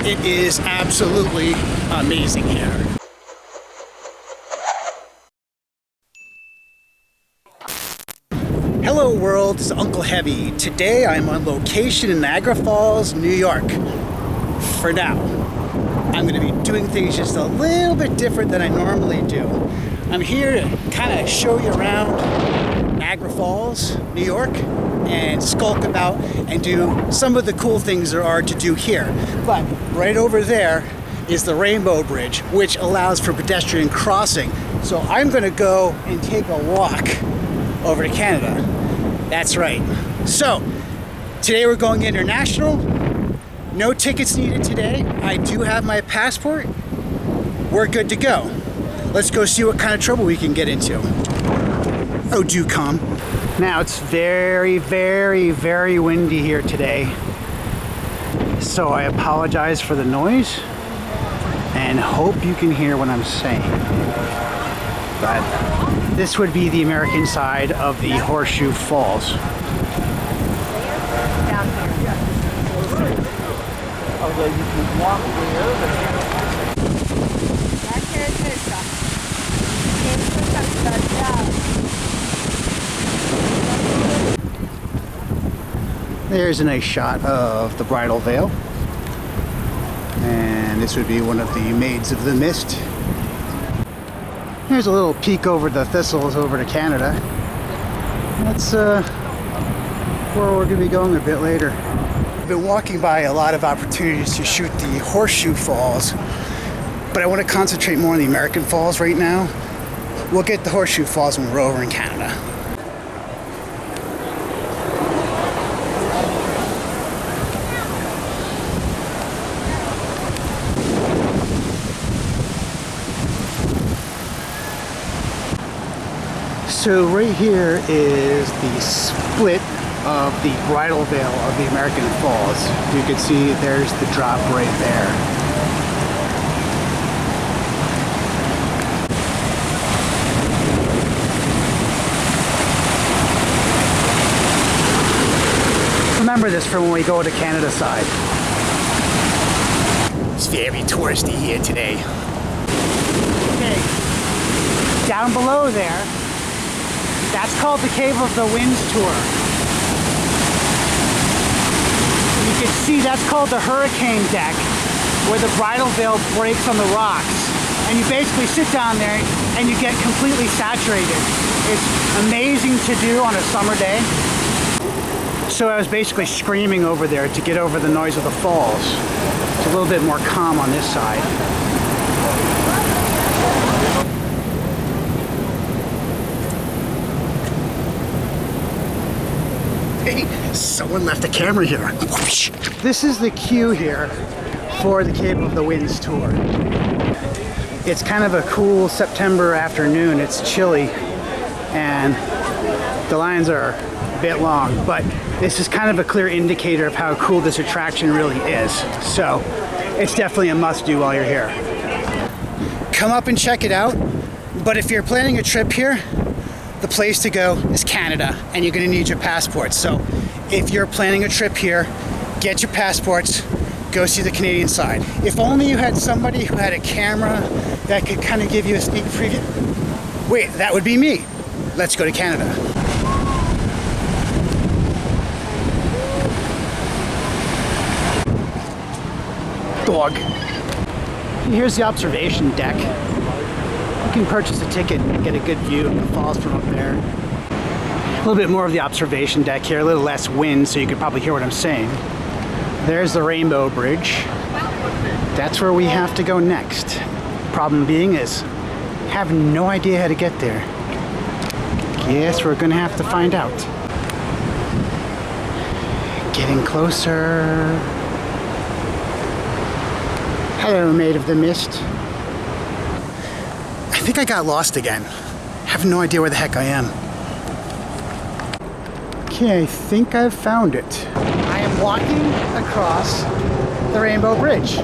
It is absolutely amazing here. Hello world, this is Uncle Heavy. Today I'm on location in Niagara Falls, New York. For now, I'm going to be doing things just a little bit different than I normally do. I'm here to kind of show you around Niagara Falls, New York, and skulk about and do some of the cool things there are to do here. But right over there is the Rainbow Bridge, which allows for pedestrian crossing. So I'm going to go and take a walk over to Canada. That's right. So today we're going international. No tickets needed today. I do have my passport. We're good to go. Let's go see what kind of trouble we can get into. Oh, do come. Now it's very, very, very windy here today. So I apologize for the noise and hope you can hear what I'm saying. But this would be the American side of the Horseshoe Falls. Although you can walk There's a nice shot of the bridal veil. And this would be one of the Maids of the Mist. Here's a little peek over the thistles over to Canada. That's where we're going to be going a bit later. I've been walking by a lot of opportunities to shoot the Horseshoe Falls, but I want to concentrate more on the American Falls right now. We'll get the Horseshoe Falls when we're over in Canada. So right here is the split of the bridal veil of the American Falls. You can see there's the drop right there. Remember this for when we go to Canada side. It's very touristy here today. Okay, down below there, that's called the Cave of the Winds Tour. You can see that's called the hurricane deck, where the bridal veil breaks on the rocks. And you basically sit down there and you get completely saturated. It's amazing to do on a summer day. So I was basically screaming over there to get over the noise of the falls. It's a little bit more calm on this side. Hey, someone left a camera here. This is the queue here for the Cave of the Winds tour. It's kind of a cool September afternoon. It's chilly and the lines are a bit long, but this is kind of a clear indicator of how cool this attraction really is. So it's definitely a must-do while you're here. Come up and check it out. But if you're planning a trip here, the place to go is Canada, and you're going to need your passports. So if you're planning a trip here, get your passports, go see the Canadian side. If only you had somebody who had a camera that could kind of give you a sneak preview. Wait, that would be me. Let's go to Canada. Dog. Here's the observation deck. You can purchase a ticket and get a good view of the falls from up there. A little bit more of the observation deck here, a little less wind, so you can probably hear what I'm saying. There's the Rainbow Bridge. That's where we have to go next. Problem being is, I have no idea how to get there. Guess we're gonna have to find out. Getting closer. Hello, Maid of the Mist. I think I got lost again. I have no idea where the heck I am. Okay, I think I've found it. I am walking across the Rainbow Bridge.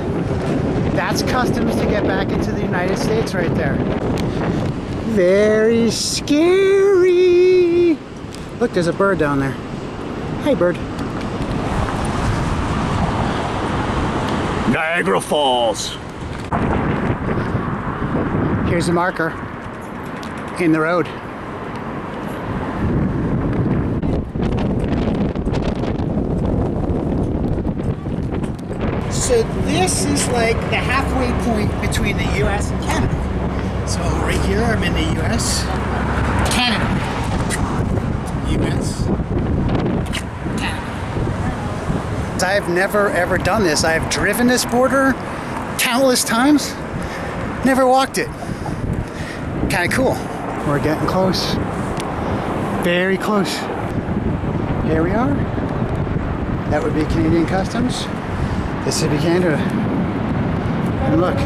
That's customs to get back into the United States right there. Very scary. Look, there's a bird down there. Hey, bird. Niagara Falls. Here's the marker in the road. So this is like the halfway point between the US and Canada. So right here I'm in the US, Canada, US, Canada. I've never ever done this. I've driven this border countless times, never walked it. Kind of cool. We're getting close, very close. Here we are. That would be Canadian Customs. This would be Canada. And look,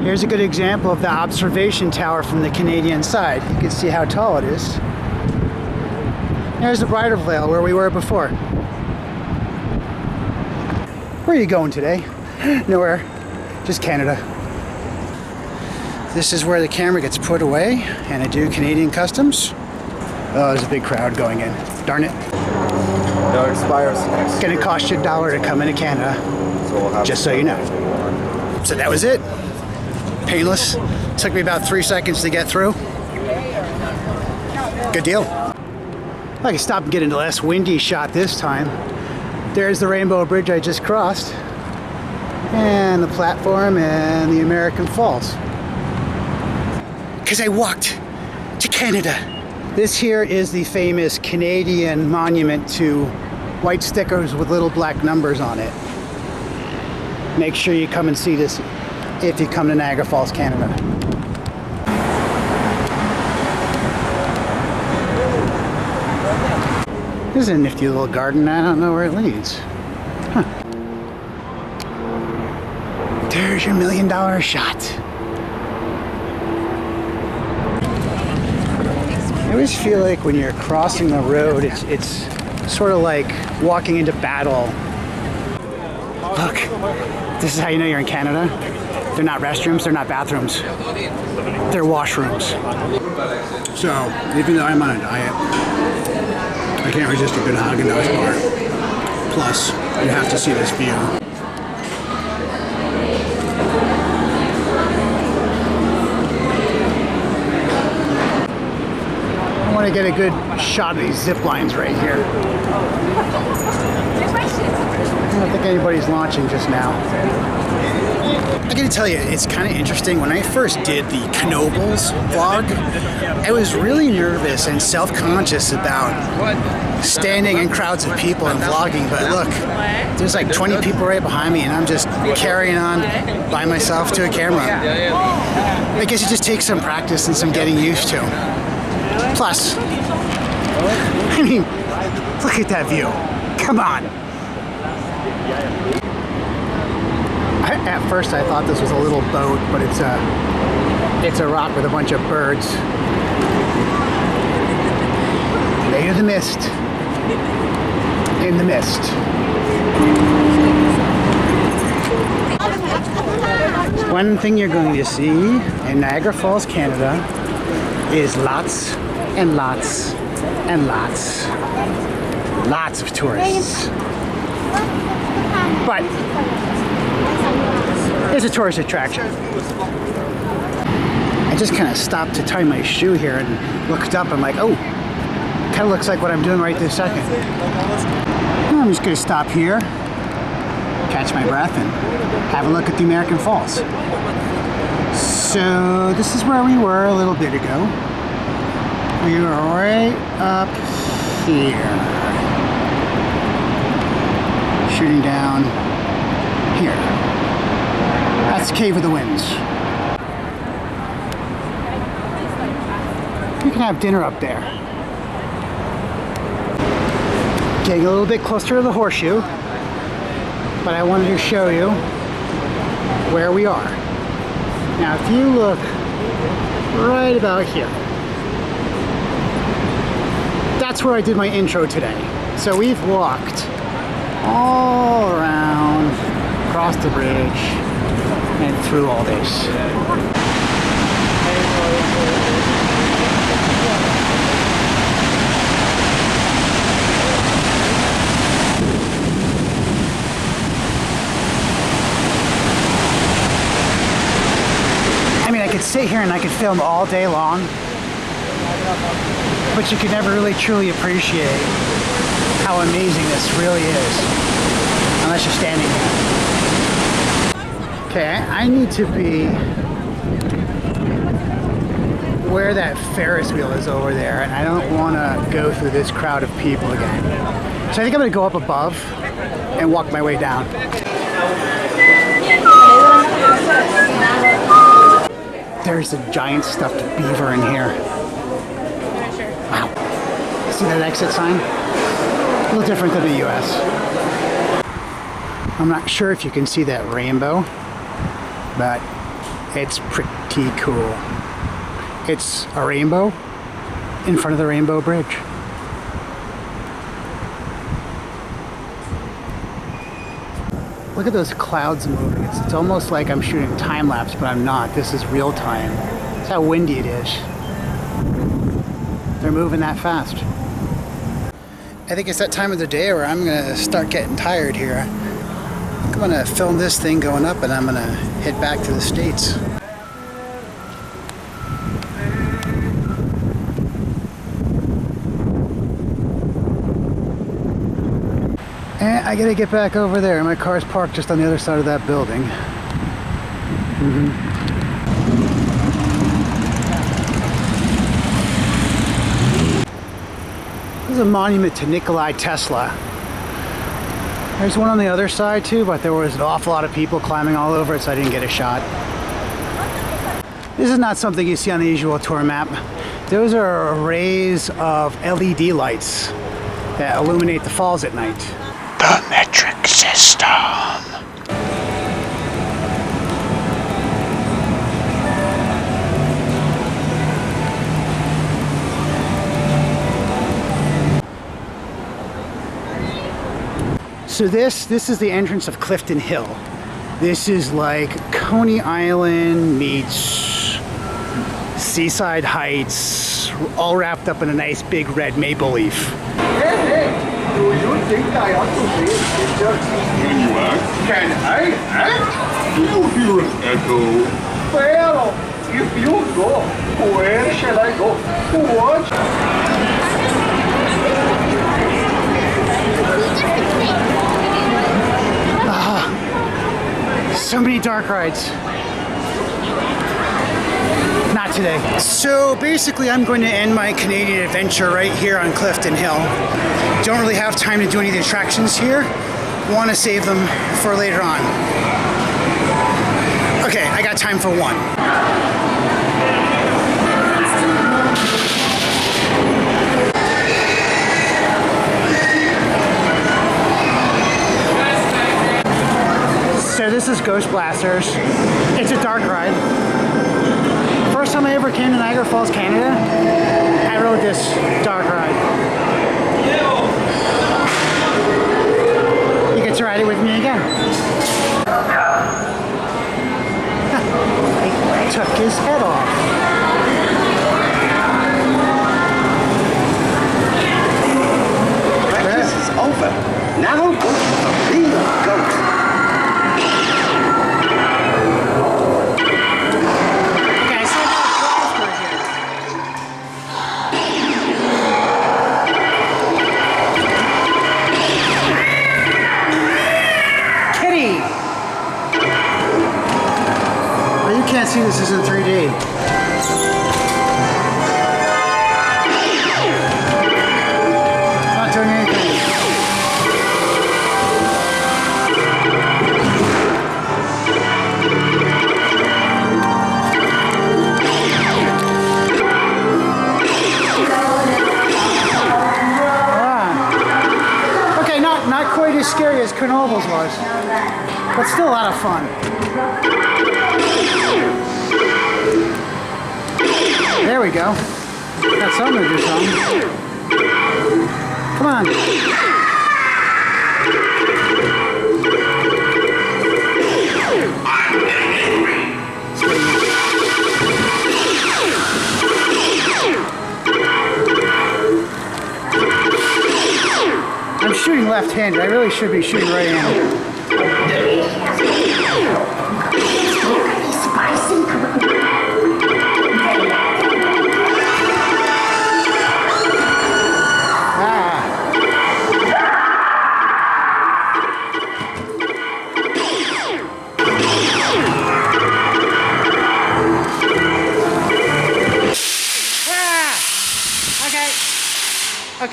here's a good example of the observation tower from the Canadian side. You can see how tall it is. There's the bridal veil where we were before. Where are you going today? Nowhere, just Canada. This is where the camera gets put away and I do Canadian Customs. Oh, there's a big crowd going in. Darn it. No, it expires next. It's gonna cost you $1 to come into Canada, So we'll have just so you know. So that was it. Painless. Took me about 3 seconds to get through. Good deal. I can stop and get into a less windy shot this time. There's the Rainbow Bridge I just crossed, and the platform and the American Falls. Because I walked to Canada. This here is the famous Canadian monument to white stickers with little black numbers on it. Make sure you come and see this if you come to Niagara Falls, Canada. This is a nifty little garden. I don't know where it leads. Huh. There's your $1 million shot. I always feel like when you're crossing the road, it's sort of like walking into battle. Look, this is how you know you're in Canada. They're not restrooms, they're not bathrooms. They're washrooms. So, even though I'm on a diet, I can't resist a good Haagen-Dazs bar. Plus, you have to see this view. I want to get a good shot of these zip lines right here. I don't think anybody's launching just now. I gotta tell you, it's kind of interesting. When I first did the Knobles vlog, I was really nervous and self-conscious about standing in crowds of people and vlogging, but look, there's like 20 people right behind me and I'm just carrying on by myself to a camera. I guess it just takes some practice and some getting used to. Plus, I mean, look at that view. Come on. At first I thought this was a little boat, but it's a rock with a bunch of birds. Made of the mist. In the mist. One thing you're going to see in Niagara Falls, Canada is lots and lots and lots of tourists. But it's a tourist attraction. I just kind of stopped to tie my shoe here and looked up. I'm like, oh, kind of looks like what I'm doing right this second. I'm just going to stop here, catch my breath, and have a look at the American Falls. So this is where we were a little bit ago. We were right up here, shooting down here. That's the Cave of the Winds. You can have dinner up there. Getting a little bit closer to the horseshoe, but I wanted to show you where we are. Now, if you look right about here, that's where I did my intro today. So we've walked all around, across the bridge, and through all this. sit here and I could film all day long, but you can never really truly appreciate how amazing this really is, unless you're standing here. Okay, I need to be where that Ferris wheel is over there, and I don't want to go through this crowd of people again. So I think I'm going to go up above and walk my way down. There's a giant stuffed beaver in here. Wow. See that exit sign? A little different than the US. I'm not sure if you can see that rainbow, but it's pretty cool. It's a rainbow in front of the Rainbow Bridge. Look at those clouds moving. It's almost like I'm shooting time lapse, but I'm not. This is real time. That's how windy it is. They're moving that fast. I think it's that time of the day where I'm gonna start getting tired here. I'm gonna film this thing going up and I'm gonna head back to the States. And I gotta get back over there. My car's parked just on the other side of that building. There's a monument to Nikola Tesla. There's one on the other side too, but there was an awful lot of people climbing all over it, so I didn't get a shot. This is not something you see on the usual tour map. Those are arrays of LED lights that illuminate the falls at night. The metric system. So this is the entrance of Clifton Hill. This is like Coney Island meets Seaside Heights, all wrapped up in a nice big red maple leaf. Hey, do you think I ought to be a teacher? Can you act? Can I act? Do you hear an echo? Well, if you go, where shall I go? What? So many dark rides. Not today. So basically I'm going to end my Canadian adventure right here on Clifton Hill. Don't really have time to do any of the attractions here. Want to save them for later on. Okay, I got time for one. So this is Ghost Blasters. It's a dark ride. First time I ever came to Niagara Falls, Canada, I rode this dark ride. You get to ride it with me again. I took his head off. Breakfast is over. Now go to the big goat. Can't see this is in 3D. It's not doing anything. Okay, not quite as scary as Knoebels was, but still a lot of fun. There we go. Got something to do something. Come on. I'm shooting left-handed. I really should be shooting right-handed. Spicy.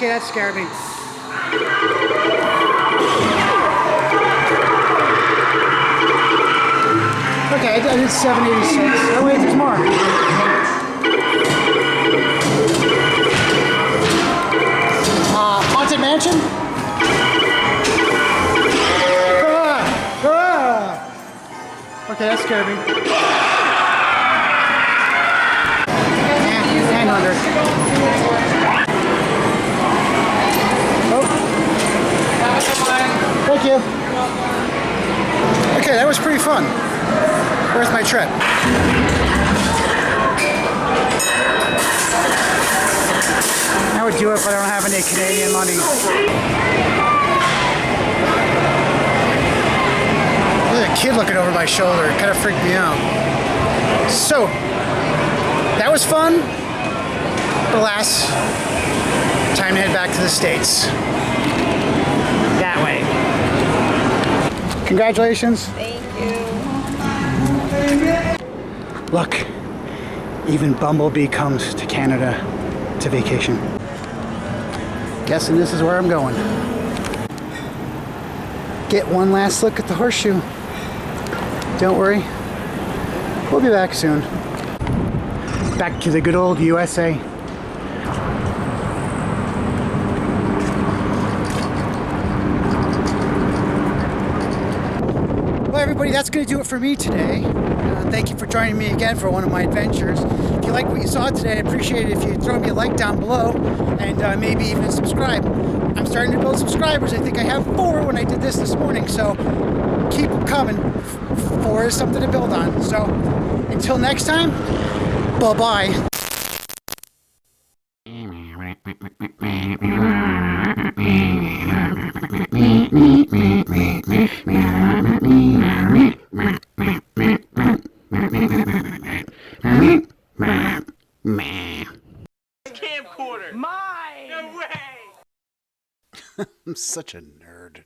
Okay, that scared me. Okay, I did 786. Oh wait, there's more. Haunted Mansion? Okay, that scared me. 900. Oh. Thank you. Okay, that was pretty fun. Worth my trip. I would do it if I don't have any Canadian money. There's a kid looking over my shoulder. It kind of freaked me out. So, that was fun. But alas, time to head back to the States. That way. Congratulations. Thank you. Look, even Bumblebee comes to Canada to vacation. Guessing this is where I'm going. Get one last look at the horseshoe. Don't worry, we'll be back soon. Back to the good old USA. Well, everybody, that's going to do it for me today. Thank you for joining me again for one of my adventures. If you like what you saw today, I'd appreciate it if you throw me a like down below and maybe even subscribe. I'm starting to build subscribers. I think I have 4 when I did this morning, so keep coming. 4 is something to build on. So until next time, bye-bye. Camcorder. Mine. No way. I'm such a nerd.